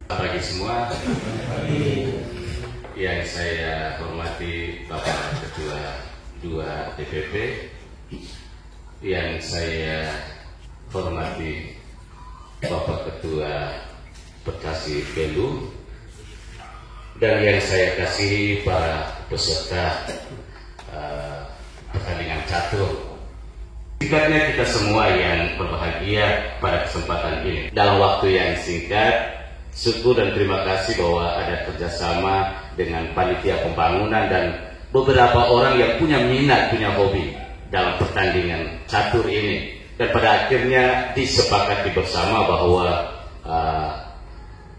Pagi semua, yang saya hormati Bapak Ketua 2 DPP, yang saya hormati Bapak Ketua Bekasi Belu, dan yang saya kasihi para peserta pertandingan catur. Singkatnya, kita semua yang berbahagia pada kesempatan ini. Dalam waktu yang singkat, syukur dan terima kasih bahwa ada kerjasama dengan panitia pembangunan dan beberapa orang yang punya minat, punya hobi dalam pertandingan catur ini. Dan pada akhirnya disepakati bersama bahwa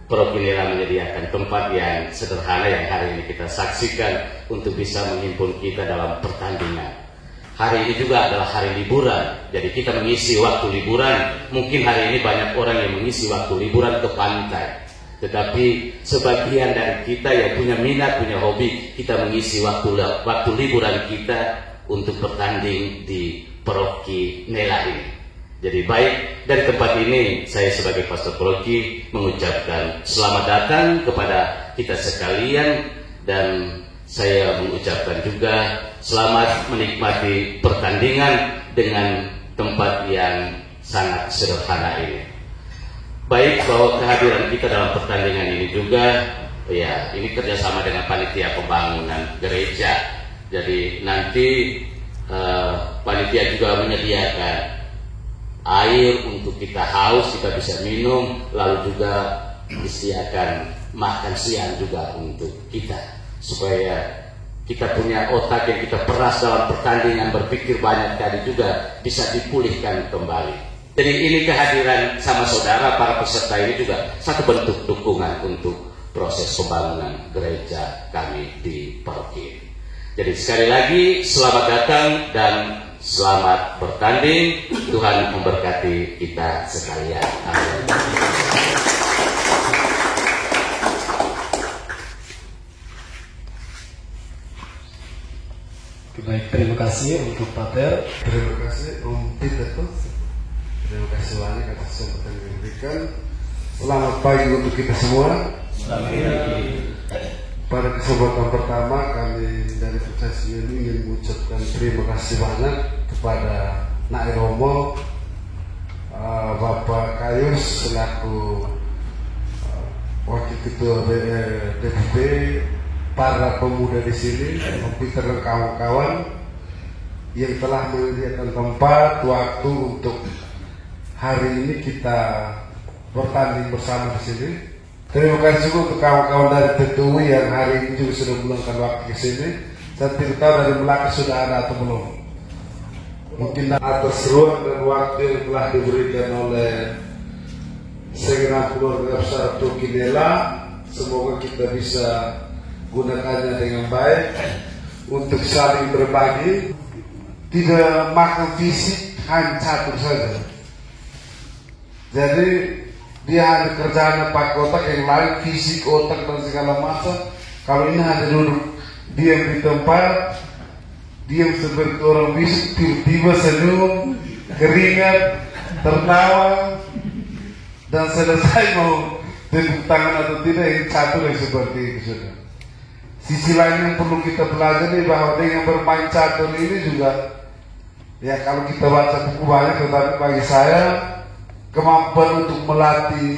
Prokinela menyediakan tempat yang sederhana yang hari ini kita saksikan untuk bisa menghimpun kita dalam pertandingan. Hari ini juga adalah hari liburan, jadi kita mengisi waktu liburan. Mungkin hari ini banyak orang yang mengisi waktu liburan ke pantai, tetapi sebagian dari kita yang punya minat, punya hobi, kita mengisi waktu liburan kita untuk bertanding di Prokinela ini. Jadi baik, dari tempat ini saya sebagai pastor paroki mengucapkan selamat datang kepada kita sekalian, dan saya mengucapkan juga selamat menikmati pertandingan dengan tempat yang sangat sederhana ini. Baik, bahwa kehadiran kita dalam pertandingan ini juga, ya, ini kerjasama dengan panitia pembangunan gereja. Jadi nanti panitia juga menyediakan air untuk kita haus, kita bisa minum, lalu juga disediakan makan siang juga untuk kita, supaya kita punya otak yang kita peras dalam pertandingan, berpikir banyak kali juga bisa dipulihkan kembali. Jadi ini kehadiran sama saudara para peserta ini juga satu bentuk dukungan untuk proses pembangunan gereja kami di paroki. Jadi sekali lagi selamat datang dan selamat bertanding. Tuhan memberkati kita sekalian. Amin. Baik, terima kasih untuk Pater. Terima kasih Om Peter. Terima kasih banyak atas kesempatan yang diberikan. Selamat pagi untuk kita semua. Selamat pagi. Pada kesempatan pertama kami dari Percaya ini ingin mengucapkan terima kasih banyak kepada Nak Romo, Bapak Kayus selaku Wakil Ketua DPP, para pemuda di sini, Om Peter dan kawan-kawan yang telah menyediakan tempat, waktu untuk hari ini kita bertanding bersama di sini. Terima kasih juga untuk kawan-kawan dari TTUI yang hari ini juga sudah meluangkan waktu ke sini. Saya tidak tahu dari belakang sudah ada atau belum. Mungkin atas ruang dan waktu yang telah diberikan oleh segenap keluarga besar Prokinela, semoga kita bisa gunakannya dengan baik untuk saling berbagi. Tidak makan fisik, hanya catur saja. Jadi dia hanya kerjaan pakai otak, yang lain fisik, otak dan segala macam. Kalau ini hanya duduk diam di tempat, diam seperti orang bisik, tiba-tiba senyum, keringat, tertawa, dan selesai mau tepuk tangan atau tidak, ini catur yang seperti itu sudah. Sisi lain yang perlu kita pelajari bahwa dengan bermain catur ini juga, ya kalau kita baca buku banyak, tetapi bagi saya kemampuan untuk melatih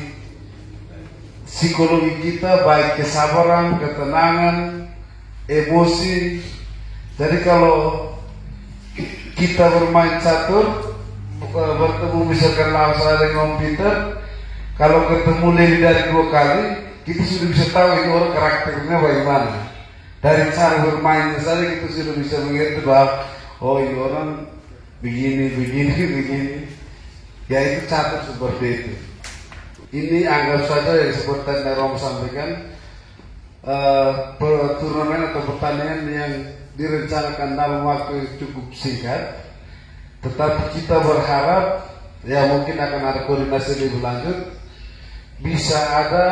psikologi kita, baik kesabaran, ketenangan, emosi. Jadi kalau kita bermain catur, bertemu misalkan lawan saya dengan Om Peter, kalau ketemu lebih dari 2 kali, kita sudah bisa tahu ini orang karakternya bagaimana. Dari cara bermainnya saja kita sudah bisa mengerti bahwa oh ini orang begini. Ya itu catur seperti itu. Ini anggap saja yang seperti yang Rom sampaikan, turnamen atau pertandingan yang direncanakan dalam waktu yang cukup singkat. Tetapi kita berharap ya mungkin akan ada koordinasi lebih lanjut. Bisa ada,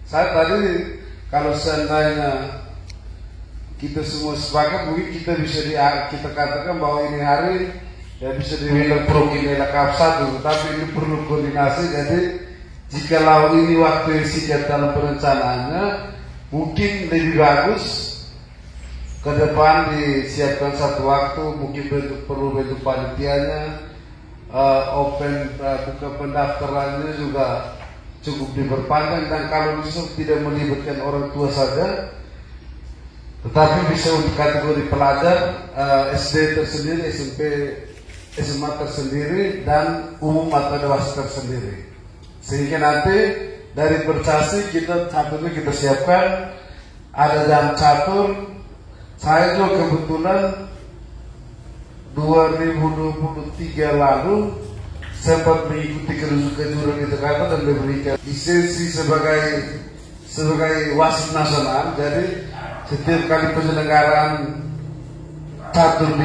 saya tadi kalau seandainya kita semua sepakat, mungkin kita bisa kita katakan bahwa ini hari ya bisa dibilang Prokinela Cup 1, tetapi ini perlu koordinasi. Jadi jikalau ini waktu yang singkat dalam perencanaannya, mungkin lebih bagus ke depan disiapkan satu waktu, mungkin perlu bentuk panitianya, buka pendaftarannya juga cukup diperpanjang, dan kalau bisa tidak melibatkan orang tua saja, tetapi bisa untuk kategori pelajar, SD tersendiri, SMP, SMA tersendiri, dan umum atau dewasa tersendiri. Sehingga nanti dari Bercasi kita caturnya kita siapkan, ada jam catur. Saya juga kebetulan 2023 lalu sempat mengikuti kejuaraan di Jakarta dan diberikan lisensi sebagai wasit nasional. Jadi setiap kali penyelenggaraan catur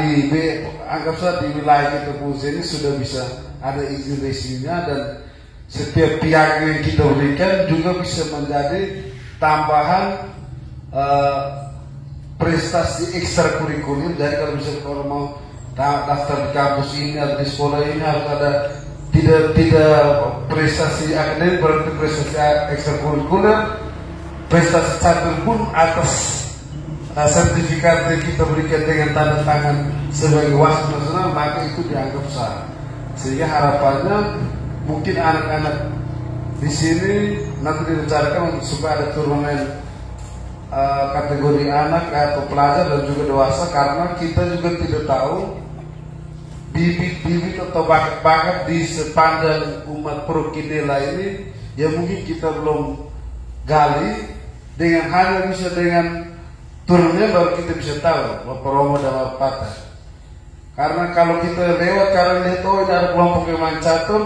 anggap saja di wilayah kita ini sudah bisa ada izin resminya, dan setiap pihak yang kita berikan juga bisa menjadi tambahan prestasi ekstrakurikuler. Jadi kalau misalnya kalau mau daftar di kampus ini atau di sekolah ini harus ada tidak prestasi akademik, berarti prestasi ekstrakurikuler, prestasi catur pun atas sertifikat yang kita berikan dengan tanda tangan sebagai wasit nasional, maka itu dianggap sah. Sehingga harapannya mungkin anak-anak di sini nanti direncanakan supaya ada turnamen kategori anak atau pelajar dan juga dewasa, karena kita juga tidak tahu bibit-bibit atau bakat-bakat di sepanjang umat Prokinela ini yang mungkin kita belum gali. Dengan hanya bisa dengan turunnya baru kita bisa tahu Bapak Romo dan Bapak Patah. Karena kalau kita lewat karena lihat ini ada kelompok yang main catur,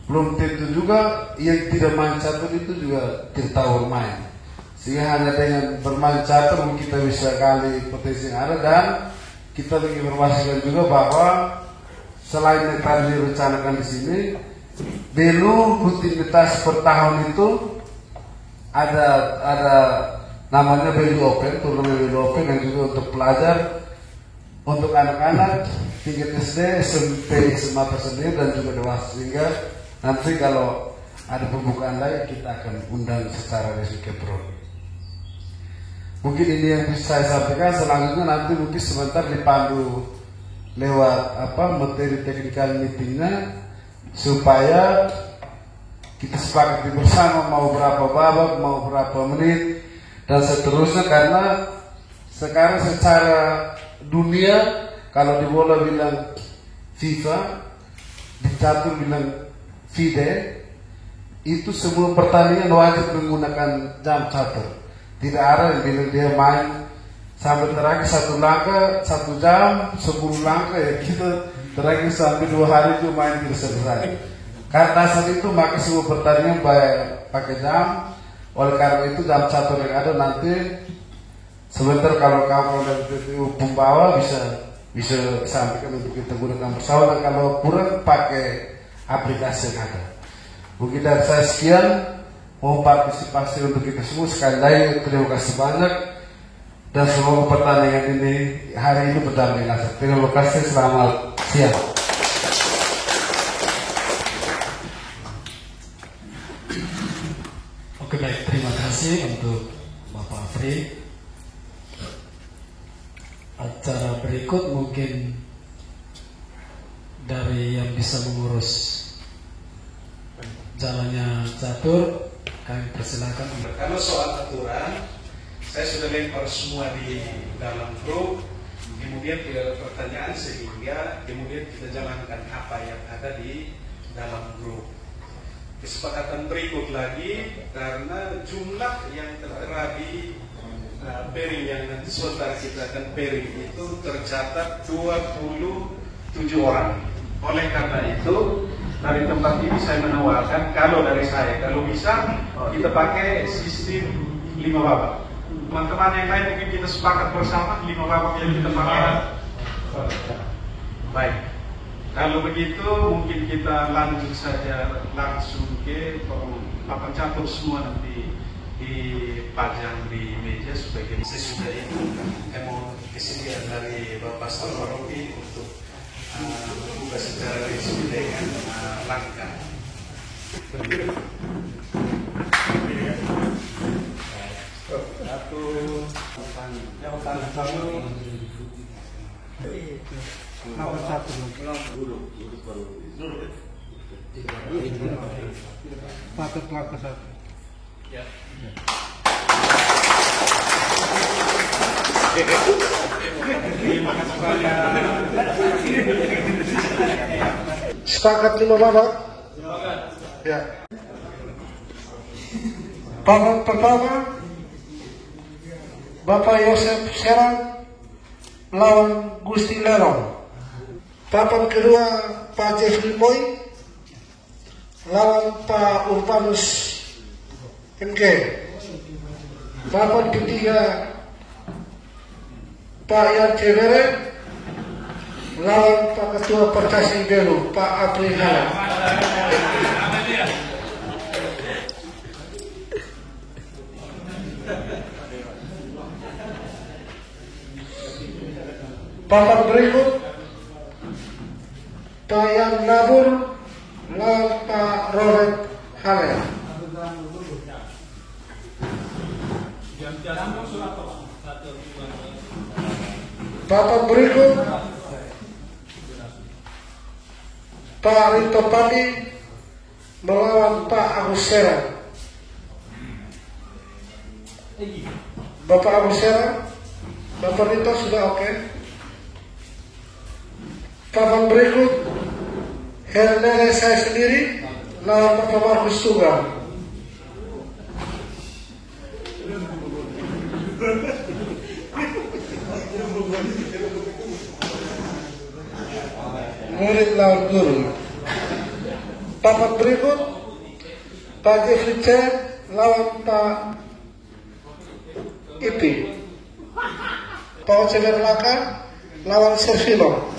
belum tentu juga yang tidak main catur itu juga tidak tahu bermain. Sehingga hanya dengan bermain catur kita bisa gali potensi yang ada, dan kita ingin informasikan juga bahwa selain yang tadi direncanakan di sini, dulu rutinitas per tahun itu ada namanya Belu Open, turnamen Belu Open yang juga untuk pelajar, untuk anak-anak tingkat SD, SMP, SMA tersendiri dan juga dewasa. Sehingga nanti kalau ada pembukaan lain kita akan undang secara resmi ke Pro. Mungkin ini yang bisa saya sampaikan. Selanjutnya nanti mungkin sebentar dipandu lewat materi teknikal meetingnya, supaya kita sepakati bersama mau berapa babak, mau berapa menit, dan seterusnya. Karena sekarang secara dunia, kalau di bola bilang FIFA, di catur bilang FIDE, itu semua pertandingan wajib menggunakan jam catur. Tidak ada yang bilang dia main sampai terakhir 1 langkah 1 jam, 10 langkah ya kita terakhir sampai 2 hari itu main tidak selesai. Karena dasar itu maka semua pertandingan pakai jam. Oleh karena itu jam catur yang ada nanti sebentar kalau kamu dari PTU pembawa bisa sampaikan untuk kita gunakan bersama, dan kalau kurang pakai aplikasi yang ada. Mungkin dari saya sekian, mau partisipasi untuk kita semua. Sekali lagi terima kasih banyak, dan semoga pertandingan ini hari ini berjalan dengan lancar. Terima kasih, selamat siang. Oke, baik, terima kasih untuk Bapak Afri. Acara berikut mungkin dari yang bisa mengurus jalannya catur, kami persilakan. Kalau soal aturan, saya sudah lempar semua di dalam grup, kemudian tidak ada pertanyaan, sehingga kemudian kita jalankan apa yang ada di dalam grup. Kesepakatan berikut lagi, karena jumlah yang tertera di pairing yang nanti sebentar kita akan pairing itu tercatat 27 orang. Oleh karena itu, dari tempat ini saya menawarkan, kalau dari saya, kalau bisa kita pakai sistem 5 babak. Teman-teman yang lain mungkin kita sepakat bersama 5 babak yang kita pakai. Baik. Kalau begitu mungkin kita lanjut saja langsung ke papan catur semua nanti dipajang di meja sebagai sesudah itu mau kesediaan dari Bapak Salwarobi untuk membuka secara resmi dengan langkah. Sepakat 5 Bapak? Ya. Papan pertama Bapak Yosef Serang lawan Gusti Lerong. Papan kedua Pak Jeffrey Boy lawan Pak Urbanus MK. Papan ketiga Pak Yan Cevere lawan Pak Ketua Percasi Belu Pak April Halan. Papan berikut Pak Yan Nabur lawan Pak Robert Halel. Papan berikut Pak Rito Pandi melawan Pak Agus Serang. Bapak Agus Serang, Bapak Rito sudah oke. Papan berikut Hernele saya sendiri lawan Bapak Markus Tunggal. Murid lawan guru. Papan berikut Pak Jeffrey Chen lawan Pak Ipi. Pak Ocemer Laka lawan Servino.